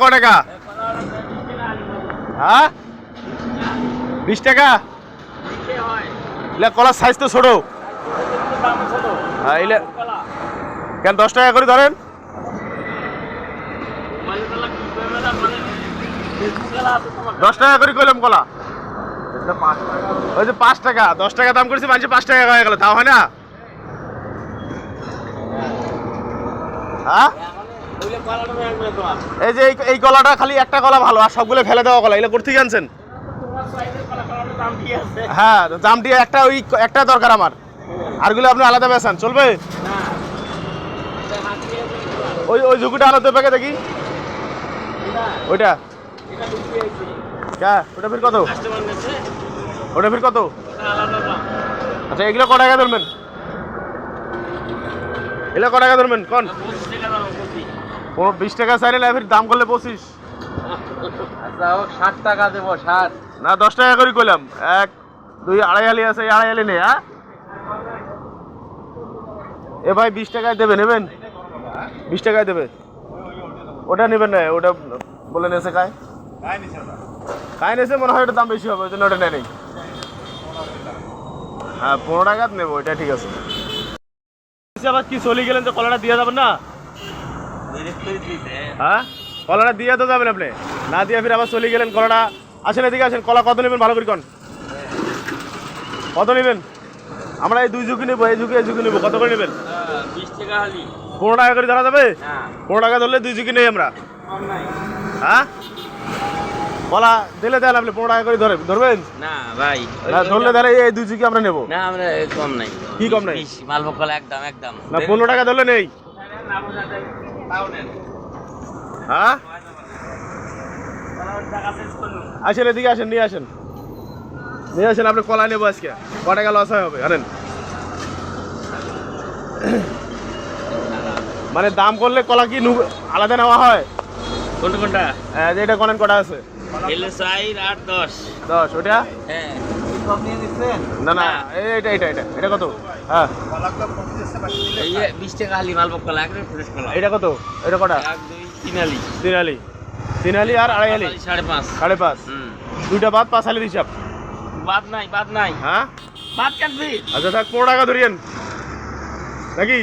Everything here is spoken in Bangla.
ক টাকা? হ্যাঁ 20 টাকা। কলার সাইজ তো ছোট। হ্যাঁ এলে কেন 10 টাকা করে ধরেন? দশ টাকা করে কইলাম কলা। ওই যে 5 টাকা 10 টাকা দাম করেছি, মানুষ 5 টাকা হয়ে গেল, তাও হয় না? হ্যাঁ এই যে এই কলাটা খালি একটা কলা ভালো, আর সবগুলো ফেলে দেওয়া কলা। এগুলো কোথা থেকে আনছেন? হ্যাঁ দামটি একটা, ওই একটা দরকার আমার, আরগুলো আপনি আলাদা বেচান চলবে? ওই ওই ঝুঁকিটা আলাদা প্যাকে দেখি ওইটা। ওটা ফির কত? ওটা ফির কত? আচ্ছা এগুলো ক টাকা ধরবেন? এগুলো ক টাকা ধরবেন কোন? 20 টাকা চাইলে ফির দাম করলে 25। আচ্ছা 60 টাকা দেবো। 60 না 10 টাকা করে কইলাম। 1 2 আড়াই আলি আছে, আড়াই আলি নেই। হ্যাঁ এ ভাই 20 টাকায় দেবে, নেবেন? 20 টাকায় দেবে। ওটা নেবেন না, ওটা বলে নেছে কায় নেছে মনে হয়, ওটা দাম বেশি হবে, ওই জন্য ওটা নেই। হ্যাঁ 15 টাকা নেবো, এটা ঠিক আছে। আবার কি চলে গেলেন যে কলাটা দিয়ে যাবেন না? হ্যাঁ কলাটা দিয়ে তো যাবেন আপনি, না দিয়ে ফির আবার চলে গেলেন। কলাটা আসেন এদিকে আসেন। কলা কত নেবেন ভালো করে কন, কত নেবেন? আমরা এই 2 ঝুঁকি নেবো, এই ঝুঁকি এই ঝুঁকি নেবো। কত করে নেবেন? 20 টাকা হালি। 15 টাকা করে ধরা যাবে? 15 টাকা ধরলে 2 ঝুঁকি নেই আমরা। হ্যাঁ কলা দিলে দেন আপনি 15 টাকা করে ধরবেন না ভাই, না ধরলে ধরে এই 2 ঝুঁকি আমরা নেবো। না আমরা কম নাই। কি কম নাই? মালভোগ কলা একদম একদম না 15 টাকা ধরলে নেই। হ্যাঁ আসেন এদিকে আসেন, নিয়ে আসেন, নিয়ে আসেন। আপনি কলা নেবো আজকে, ক টাকা লস হবে জানেন? মানে দাম করলে কলা কি আলাদা নেওয়া হয়? কোনটা কোনটা? হ্যাঁ যে এটা কনেন কটা আছে? 8 10 10 ওটা? হ্যাঁ সব নিয়ে নিছেন? না না এটা এটা এটা এটা কত? হ্যাঁ এই যে 20 টাকা হালি মালভোগ কলা, একদম ফ্রেশ কলা। এটা কত? এটা কটা? 1 2 3 হালি। 3 আলি, 3 আলি আর আড়াই আলি 5.5 5.5। দুইটা বাদ 5 আলির হিসাব। বাদ নাই। হ্যাঁ বাদ কাটবি। আচ্ছা থাক 15 টাকা ধরিয়েন নাকি?